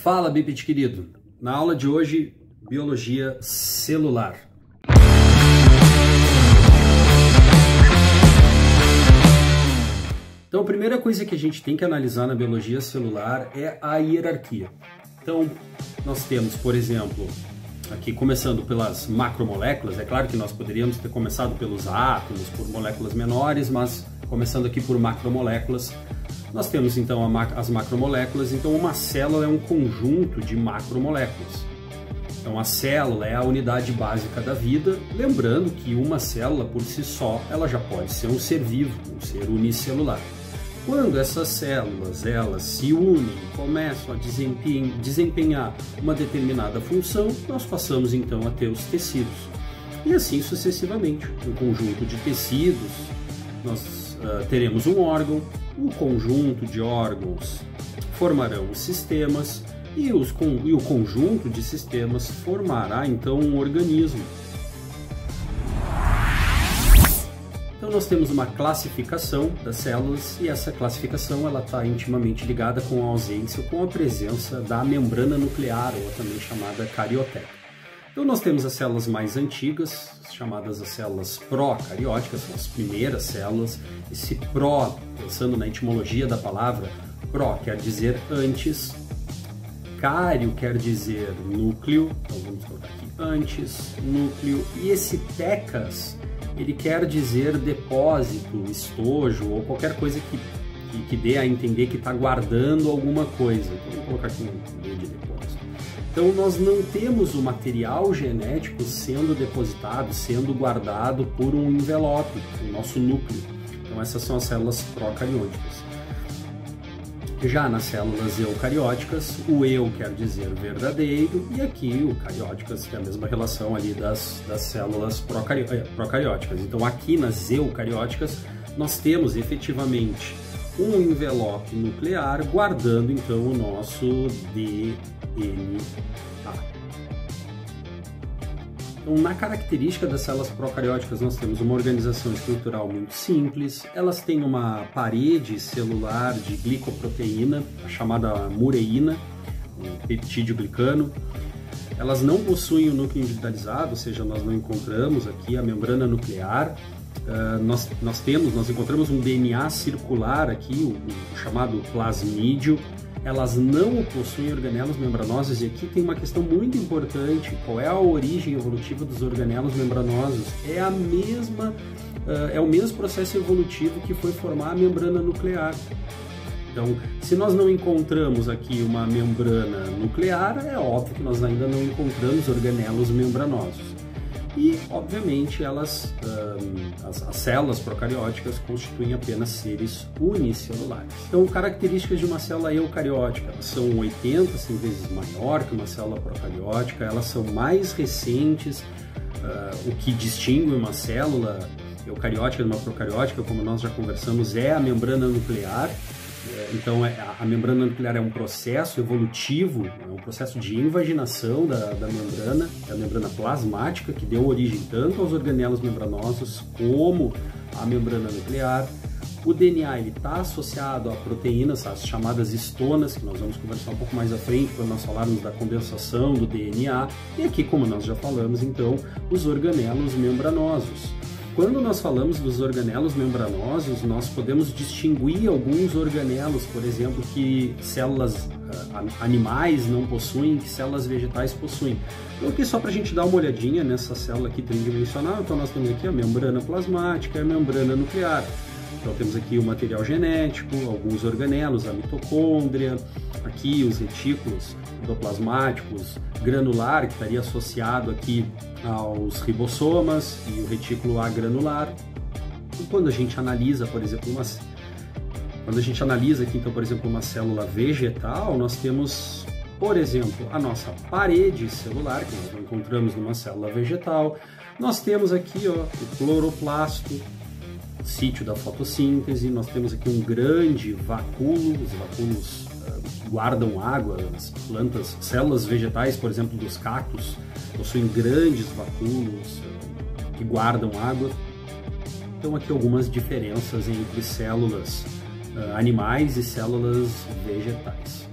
Fala, bípede querido! Na aula de hoje, biologia celular. Então, a primeira coisa que a gente tem que analisar na biologia celular é a hierarquia. Então, nós temos, por exemplo, aqui começando pelas macromoléculas, é claro que nós poderíamos ter começado pelos átomos, por moléculas menores, mas começando aqui por macromoléculas, nós temos então as macromoléculas. Então uma célula é um conjunto de macromoléculas. Então a célula é a unidade básica da vida, lembrando que uma célula por si só, ela já pode ser um ser vivo, um ser unicelular. Quando essas células elas se unem, começam a desempenhar uma determinada função, nós passamos então a ter os tecidos. E assim sucessivamente, um conjunto de tecidos, nós teremos um órgão, um conjunto de órgãos formarão os sistemas e o conjunto de sistemas formará então um organismo. Então nós temos uma classificação das células e essa classificação ela está intimamente ligada com a ausência ou com a presença da membrana nuclear, ou também chamada carioteca. Então nós temos as células mais antigas, chamadas as células pró-carióticas, são as primeiras células. Esse pró, pensando na etimologia da palavra, pró quer dizer antes, cário quer dizer núcleo, então vamos colocar aqui antes, núcleo, e esse tecas, ele quer dizer depósito, estojo, ou qualquer coisa que dê a entender que está guardando alguma coisa. Então vamos colocar aqui um meio de depósito. Então nós não temos o material genético sendo depositado, sendo guardado por um envelope, o nosso núcleo. Então essas são as células procarióticas. Já nas células eucarióticas, o eu quer dizer verdadeiro e aqui o carióticas, que é a mesma relação ali das células procarióticas. Então aqui nas eucarióticas nós temos efetivamente um envelope nuclear guardando então o nosso DNA. Então, na característica das células procarióticas, nós temos uma organização estrutural muito simples. Elas têm uma parede celular de glicoproteína, a chamada mureína, o peptídeo glicano. Elas não possuem o núcleo individualizado, ou seja, nós não encontramos aqui a membrana nuclear. Nós encontramos um DNA circular aqui, o chamado plasmídio. Elas não possuem organelos membranosos e aqui tem uma questão muito importante. Qual é a origem evolutiva dos organelos membranosos? É o mesmo processo evolutivo que foi formar a membrana nuclear. Então, se nós não encontramos aqui uma membrana nuclear, é óbvio que nós ainda não encontramos organelos membranosos. E, obviamente, as células procarióticas constituem apenas seres unicelulares. Então, características de uma célula eucariótica, elas são 80 vezes maior que uma célula procariótica, elas são mais recentes. O que distingue uma célula eucariótica de uma procariótica, como nós já conversamos, é a membrana nuclear. Então, a membrana nuclear é um processo evolutivo, é um processo de invaginação da membrana, é a membrana plasmática que deu origem tanto aos organelos membranosos como à membrana nuclear. O DNA está associado a proteínas, as chamadas histonas, que nós vamos conversar um pouco mais à frente quando nós falarmos da condensação do DNA. E aqui, como nós já falamos, então, os organelos membranosos. Quando nós falamos dos organelos membranosos, nós podemos distinguir alguns organelos, por exemplo, que células animais não possuem, que células vegetais possuem. Então aqui só para a gente dar uma olhadinha nessa célula aqui tridimensional, então nós temos aqui a membrana plasmática e a membrana nuclear. Então temos aqui o material genético, alguns organelos, a mitocôndria, aqui os retículos endoplasmáticos, granular, que estaria associado aqui aos ribossomas, e o retículo agranular. E quando a gente analisa, por exemplo, uma célula vegetal, nós temos, por exemplo, a nossa parede celular, que nós encontramos numa célula vegetal. Nós temos aqui o cloroplasto, sítio da fotossíntese. Nós temos aqui um grande vacúolo, os vacúolos guardam água, as plantas, células vegetais, por exemplo, dos cactos, possuem grandes vacúolos que guardam água. Então aqui algumas diferenças entre células animais e células vegetais.